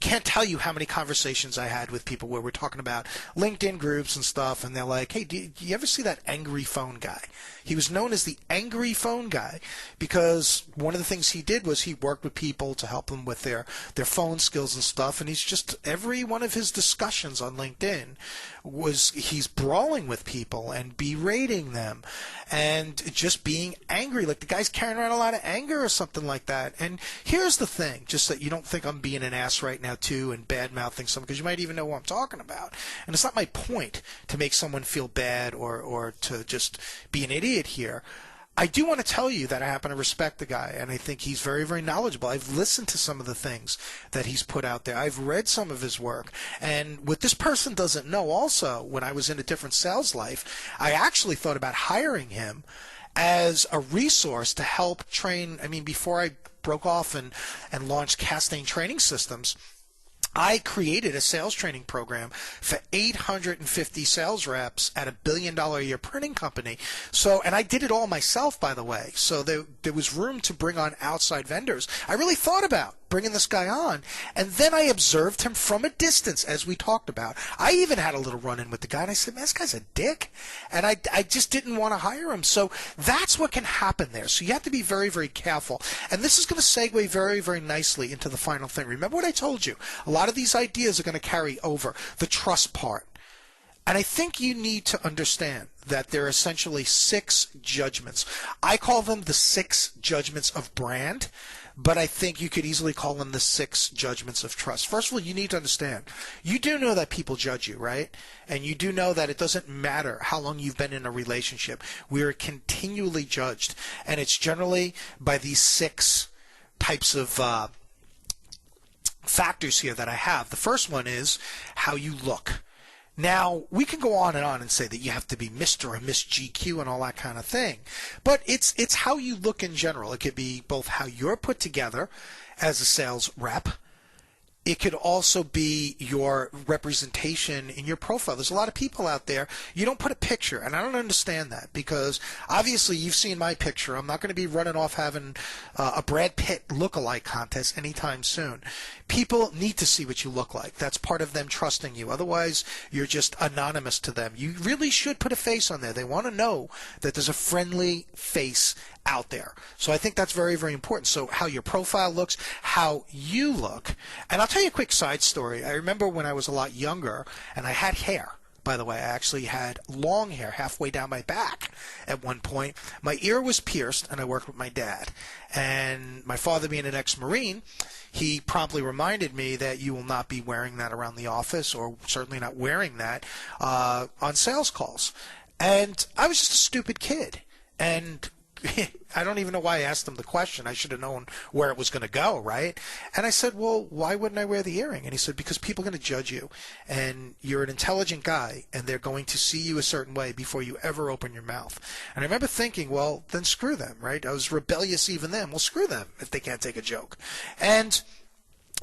can't tell you how many conversations I had with people where we're talking about LinkedIn groups and stuff, and they're like, hey, do you ever see that angry phone guy? He was known as the angry phone guy because one of the things he did was he worked with people to help them with their phone skills and stuff, and every one of his discussions on LinkedIn he's brawling with people and berating them and just being angry, like the guy's carrying around a lot of anger or something like that. And here's the thing, just that you don't think I'm being an ass right now too and bad-mouthing someone, because you might even know what I'm talking about. And it's not my point to make someone feel bad or to just be an idiot here. I do want to tell you that I happen to respect the guy, and I think he's very, very knowledgeable. I've listened to some of the things that he's put out there. I've read some of his work. And what this person doesn't know also, when I was in a different sales life, I actually thought about hiring him as a resource to help train. I mean, before I broke off and launched Castaigne Training Systems, I created a sales training program for 850 sales reps at a $1 billion a year printing company. So, and I did it all myself, by the way. So there was room to bring on outside vendors. I really thought about bringing this guy on, and then I observed him from a distance, as we talked about. I even had a little run-in with the guy, and I said, man, this guy's a dick, and I just didn't want to hire him. So that's what can happen there. So you have to be very, very careful. And this is going to segue very, very nicely into the final thing. Remember what I told you? A lot of these ideas are going to carry over the trust part. And I think you need to understand that there are essentially 6 judgments. I call them the 6 judgments of brand, but I think you could easily call them the 6 judgments of trust. First of all, you need to understand, you do know that people judge you, right? And you do know that it doesn't matter how long you've been in a relationship. We are continually judged, and it's generally by these 6 types of factors here that I have. The first one is how you look. Now, we can go on and say that you have to be Mr. or Miss GQ and all that kind of thing, but it's how you look in general. It could be both how you're put together as a sales rep. It could also be your representation in your profile. There's a lot of people out there, you don't put a picture, and I don't understand that, because obviously you've seen my picture. I'm not going to be running off having a Brad Pitt look-alike contest anytime soon. People need to see what you look like. That's part of them trusting you. Otherwise, you're just anonymous to them. You really should put a face on there. They want to know that there's a friendly face out there. So I think that's very, very important. So how your profile looks, how you look. And I'll tell you a quick side story. I remember when I was a lot younger and I had hair. By the way, I actually had long hair halfway down my back at one point. My ear was pierced, and I worked with my dad. And my father, being an ex-Marine, he promptly reminded me that you will not be wearing that around the office, or certainly not wearing that on sales calls. And I was just a stupid kid. And I don't even know why I asked him the question. I should have known where it was going to go, right? And I said, well, why wouldn't I wear the earring? And he said, because people are going to judge you, and you're an intelligent guy, and they're going to see you a certain way before you ever open your mouth. And I remember thinking, well, then screw them, right? I was rebellious even then. Well, screw them if they can't take a joke. And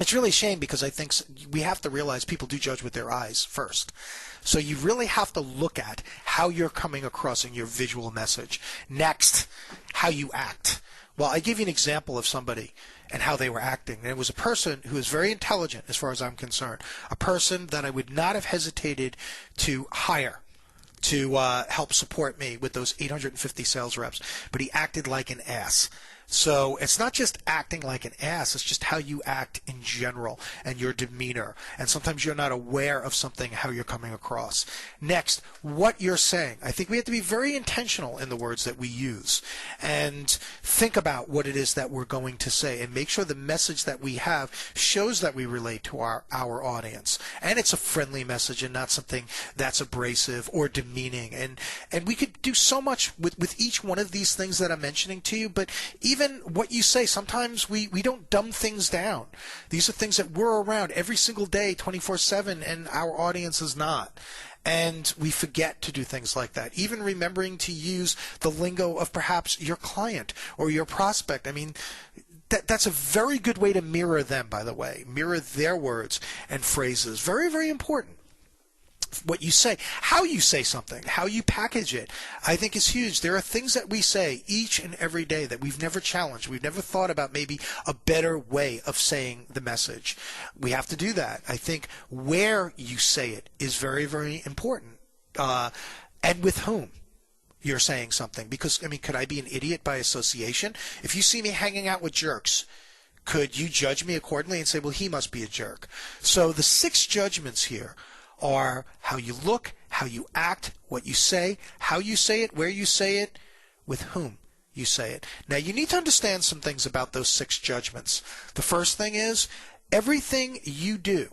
it's really a shame, because I think we have to realize people do judge with their eyes first. So you really have to look at how you're coming across in your visual message. Next, how you act. Well, I give you an example of somebody and how they were acting. And it was a person who is very intelligent as far as I'm concerned. A person that I would not have hesitated to hire to help support me with those 850 sales reps. But he acted like an ass. So it's not just acting like an ass, it's just how you act in general and your demeanor. And sometimes you're not aware of something, how you're coming across. Next, what you're saying. I think we have to be very intentional in the words that we use and think about what it is that we're going to say, and make sure the message that we have shows that we relate to our audience. And it's a friendly message and not something that's abrasive or demeaning. And we could do so much with each one of these things that I'm mentioning to you, but even what you say, sometimes we don't dumb things down. These are things that we're around every single day, 24/7, and our audience is not. And we forget to do things like that. Even remembering to use the lingo of perhaps your client or your prospect. I mean, that's a very good way to mirror them, by the way. Mirror their words and phrases. Very, very important. what you say, how you say something, how you package it, I think is huge. There are things that we say each and every day that we've never challenged. We've never thought about maybe a better way of saying the message. We have to do that. I think where you say it is very, very important. And with whom you're saying something. Because, I mean, could I be an idiot by association? If you see me hanging out with jerks, could you judge me accordingly and say, well, he must be a jerk? So the 6 judgments here are how you look, how you act, what you say, how you say it, where you say it, with whom you say it. Now, you need to understand some things about those 6 judgments. The first thing is everything you do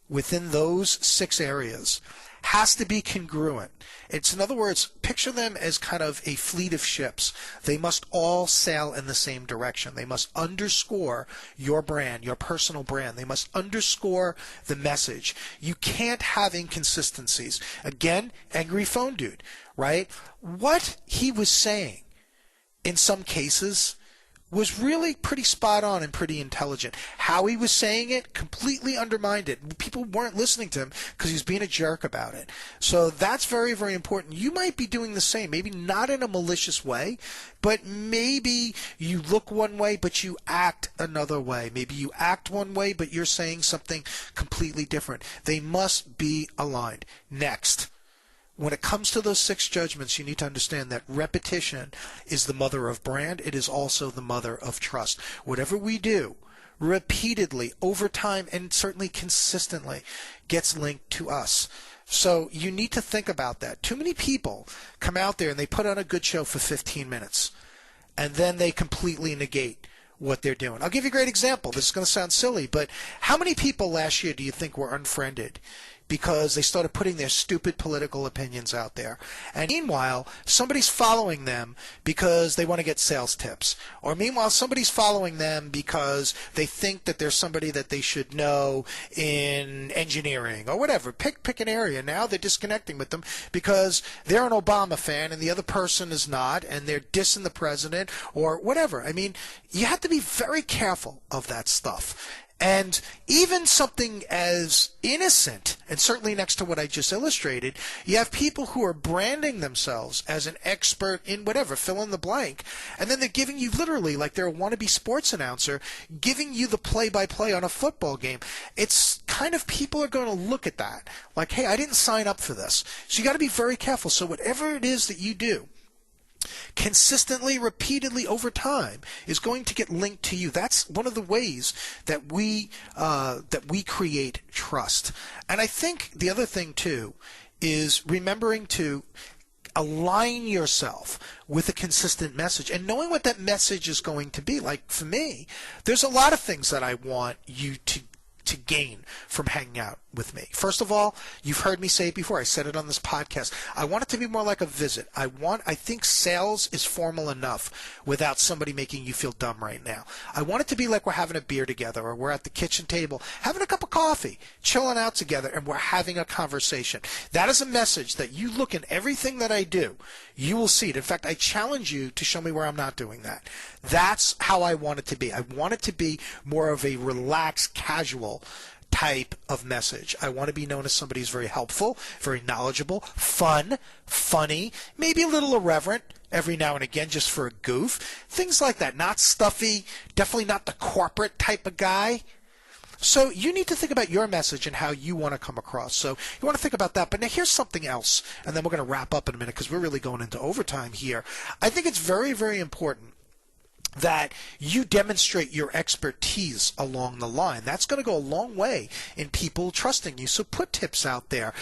within those 6 areas has to be congruent. It's, in other words, picture them as kind of a fleet of ships. They must all sail in the same direction. They must underscore your brand, your personal brand. They must underscore the message. You can't have inconsistencies. Again, angry phone dude, right? What he was saying in some cases was really pretty spot on and pretty intelligent. How he was saying it completely undermined it. People weren't listening to him because he was being a jerk about it. So that's very, very important. You might be doing the same, maybe not in a malicious way, but maybe you look one way but you act another way. Maybe you act one way but you're saying something completely different. They must be aligned. Next. When it comes to those 6 judgments, you need to understand that repetition is the mother of brand. It is also the mother of trust. Whatever we do repeatedly, over time, and certainly consistently gets linked to us. So you need to think about that. Too many people come out there and they put on a good show for 15 minutes, and then they completely negate what they're doing. I'll give you a great example. This is going to sound silly, but how many people last year do you think were unfriended because they started putting their stupid political opinions out there? And meanwhile, somebody's following them because they want to get sales tips. Or meanwhile, somebody's following them because they think that there's somebody that they should know in engineering or whatever. Pick an area. Now they're disconnecting with them because they're an Obama fan and the other person is not, and they're dissing the president or whatever. I mean, you have to be very careful of that stuff. And even something as innocent, and certainly next to what I just illustrated, you have people who are branding themselves as an expert in whatever, fill in the blank, and then they're giving you literally, like they're a wannabe sports announcer, giving you the play-by-play on a football game. It's kind of, people are going to look at that like, hey, I didn't sign up for this. So you got to be very careful. So whatever it is that you do, consistently, repeatedly, over time, is going to get linked to you. That's one of the ways that we create trust. And I think the other thing too is remembering to align yourself with a consistent message and knowing what that message is going to be. Like for me, there's a lot of things that I want you to gain from hanging out with me. First of all, you've heard me say it before. I said it on this podcast. I want it to be more like a visit. I think sales is formal enough without somebody making you feel dumb right now. I want it to be like we're having a beer together, or we're at the kitchen table having a cup of coffee, chilling out together, and we're having a conversation. That is a message that you look in everything that I do, you will see it. In fact, I challenge you to show me where I'm not doing that. That's how I want it to be. I want it to be more of a relaxed, casual type of message. I want to be known as somebody who's very helpful, very knowledgeable, fun, funny, maybe a little irreverent every now and again just for a goof. Things like that. Not stuffy, definitely not the corporate type of guy. So you need to think about your message and how you want to come across. So you want to think about that. But now here's something else, and then we're going to wrap up in a minute because we're really going into overtime here. I think it's very, very important that you demonstrate your expertise along the line. That's going to go a long way in people trusting you. So put tips out there.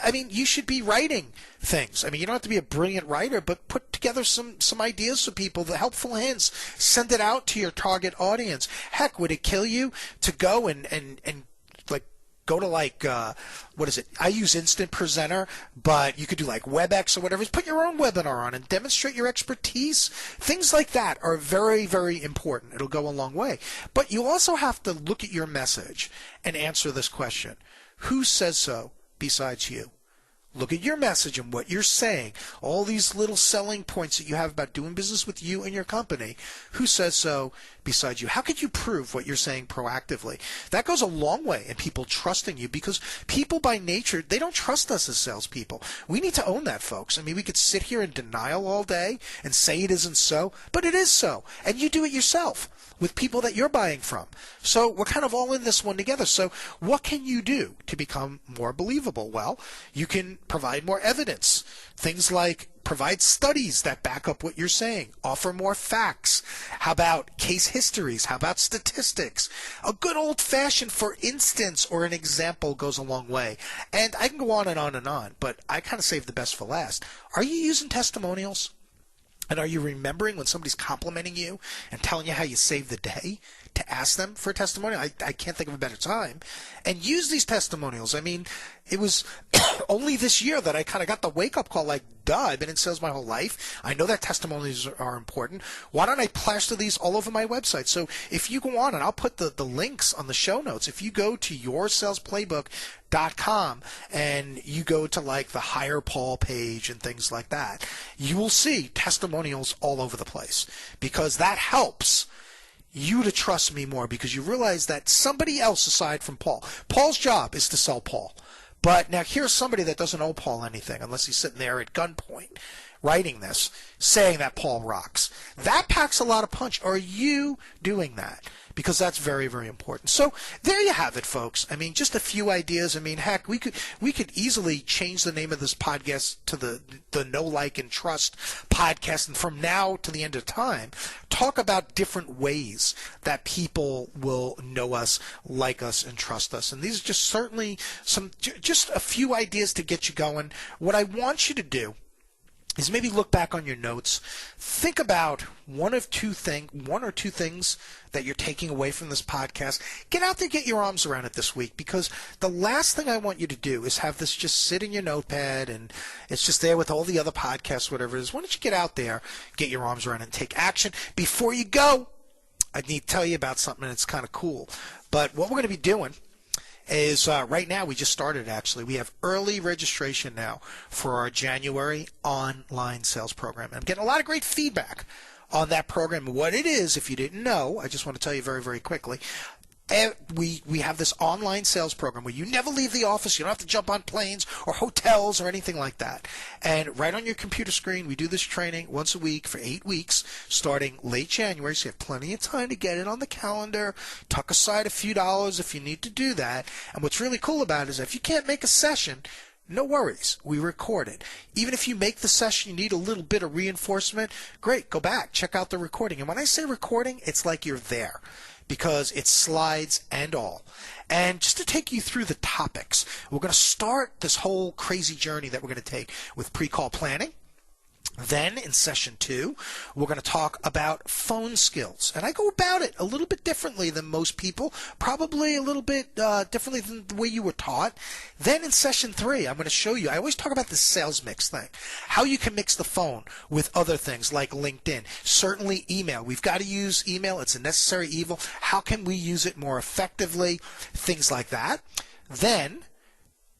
I mean, you should be writing things. I mean, you don't have to be a brilliant writer, but put together some ideas for people, the helpful hints. Send it out to your target audience. Heck, would it kill you to go and like go to like, what is it? I use Instant Presenter, but you could do like WebEx or whatever. Just put your own webinar on and demonstrate your expertise. Things like that are very, very important. It'll go a long way. But you also have to look at your message and answer this question. Who says so besides you? Look at your message and what you're saying. All these little selling points that you have about doing business with you and your company. Who says so besides you? How could you prove what you're saying proactively? That goes a long way in people trusting you, because people by nature, they don't trust us as salespeople. We need to own that, folks. I mean, we could sit here in denial all day and say it isn't so, but it is so. And you do it yourself with people that you're buying from. So we're kind of all in this one together. So what can you do to become more believable? Well, you can provide more evidence. Things like provide studies that back up what you're saying. Offer more facts. How about case histories? How about statistics? A good old-fashioned for instance or an example goes a long way. And I can go on and on and on, but I kind of saved the best for last. Are you using testimonials? And are you remembering when somebody's complimenting you and telling you how you saved the day to ask them for a testimonial? I can't think of a better time. And use these testimonials. I mean, it was only this year that I kind of got the wake-up call like, duh, I've been in sales my whole life. I know that testimonials are important. Why don't I plaster these all over my website? So if you go on, and I'll put the links on the show notes, if you go to yoursalesplaybook.com and you go to like the Hire Paul page and things like that, you will see testimonials all over the place, because that helps you to trust me more, because you realize that somebody else aside from Paul. Paul's job is to sell Paul. But now here's somebody that doesn't owe Paul anything unless he's sitting there at gunpoint writing this, saying that Paul rocks. That packs a lot of punch. Are you doing that? Because that's very, very important. So there you have it, folks. I mean, just a few ideas. I mean, heck, we could easily change the name of this podcast to the Know, Like, and Trust podcast, and from now to the end of time, talk about different ways that people will know us, like us, and trust us. And these are just certainly just a few ideas to get you going. What I want you to do is maybe look back on your notes, think about one or two things that you're taking away from this podcast. Get out there, get your arms around it this week, because the last thing I want you to do is have this just sit in your notepad and it's just there with all the other podcasts, whatever it is. Why don't you get out there, get your arms around it, and take action. Before you go, I need to tell you about something that's kind of cool. But what we're going to be doing is right now, we just started actually. We have early registration now for our January online sales program. I'm getting a lot of great feedback on that program. What it is, if you didn't know, I just want to tell you very, very quickly. We have this online sales program where you never leave the office. You don't have to jump on planes or hotels or anything like that. And right on your computer screen, we do this training once a week for 8 weeks, starting late January. So you have plenty of time to get it on the calendar, tuck aside a few dollars if you need to do that. And what's really cool about it is if you can't make a session, no worries. We record it. Even if you make the session, you need a little bit of reinforcement, great, go back, check out the recording. And when I say recording, it's like you're there, because it's slides and all. And just to take you through the topics, we're going to start this whole crazy journey that we're going to take with pre-call planning. Then in session 2, we're going to talk about phone skills. And I go about it a little bit differently than most people, probably a little bit differently than the way you were taught. Then in session 3, I'm going to show you, I always talk about the sales mix thing, how you can mix the phone with other things like LinkedIn, certainly email. We've got to use email. It's a necessary evil. How can we use it more effectively? Things like that. Then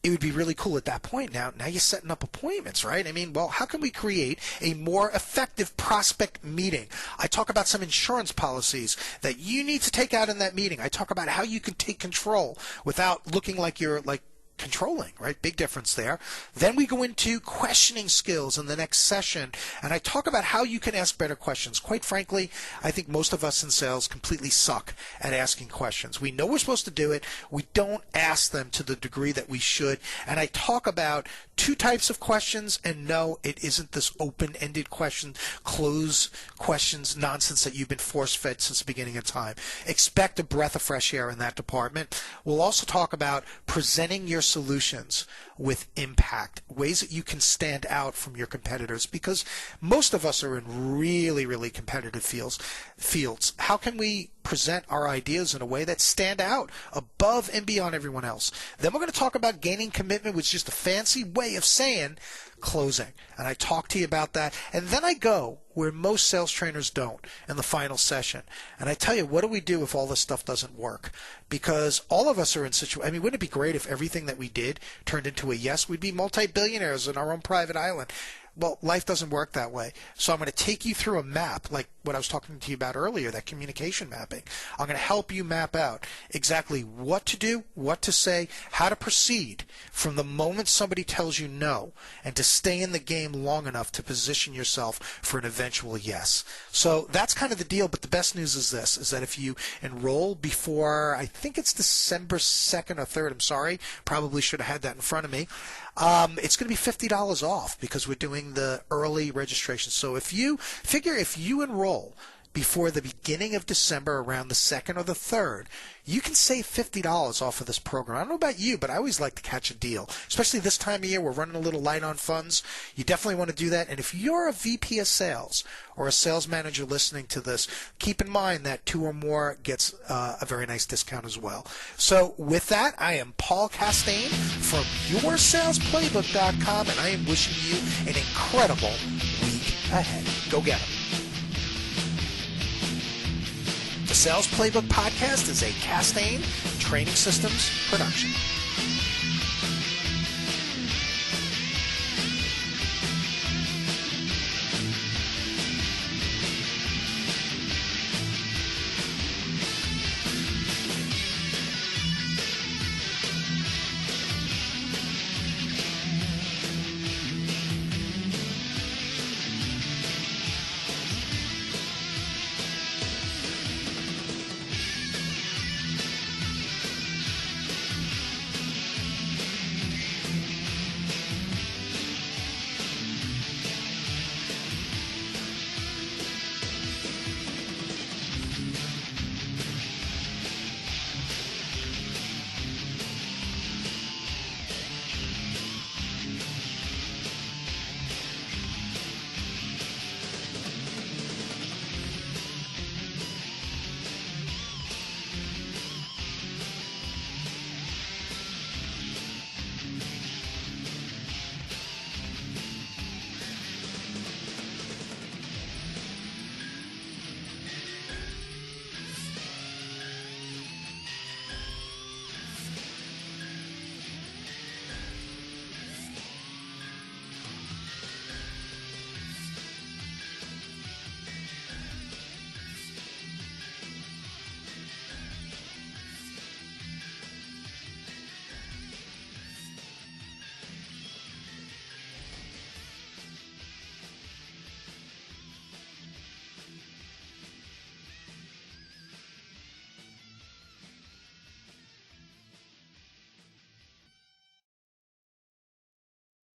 it would be really cool at that point. Now you're setting up appointments, right? I mean, well, how can we create a more effective prospect meeting? I talk about some insurance policies that you need to take out in that meeting. I talk about how you can take control without looking like you're like controlling, right? Big difference there. Then we go into questioning skills in the next session, and I talk about how you can ask better questions. Quite frankly, I think most of us in sales completely suck at asking questions. We know we're supposed to do it. We don't ask them to the degree that we should, and I talk about 2 types of questions, and no, it isn't this open-ended question, close questions nonsense that you've been force-fed since the beginning of time. Expect a breath of fresh air in that department. We'll also talk about presenting your solutions with impact, ways that you can stand out from your competitors, because most of us are in really, really competitive fields. How can we present our ideas in a way that stand out above and beyond everyone else. Then we're going to talk about gaining commitment, which is just a fancy way of saying closing. And I talk to you about that. And then I go where most sales trainers don't in the final session. And I tell you, what do we do if all this stuff doesn't work? Because all of us are in situations. I mean, wouldn't it be great if everything that we did turned into a yes? We'd be multi-billionaires in our own private island. Well, life doesn't work that way. So I'm going to take you through a map, like what I was talking to you about earlier, that communication mapping. I'm going to help you map out exactly what to do, what to say, how to proceed from the moment somebody tells you no, and to stay in the game long enough to position yourself for an eventual yes. So that's kind of the deal, but the best news is this, is that if you enroll before, I think it's December 2nd or 3rd, I'm sorry, probably should have had that in front of me, it's going to be $50 off because we're doing the early registration. So if you enroll before the beginning of December, around the 2nd or the 3rd, you can save $50 off of this program. I don't know about you, but I always like to catch a deal, especially this time of year. We're running a little light on funds. You definitely want to do that. And if you're a VP of sales or a sales manager listening to this, keep in mind that 2 or more gets a very nice discount as well. So with that, I am Paul Castaigne from YourSalesPlaybook.com, and I am wishing you an incredible week ahead. Go get them. The Sales Playbook Podcast is a Castaigne Training Systems production.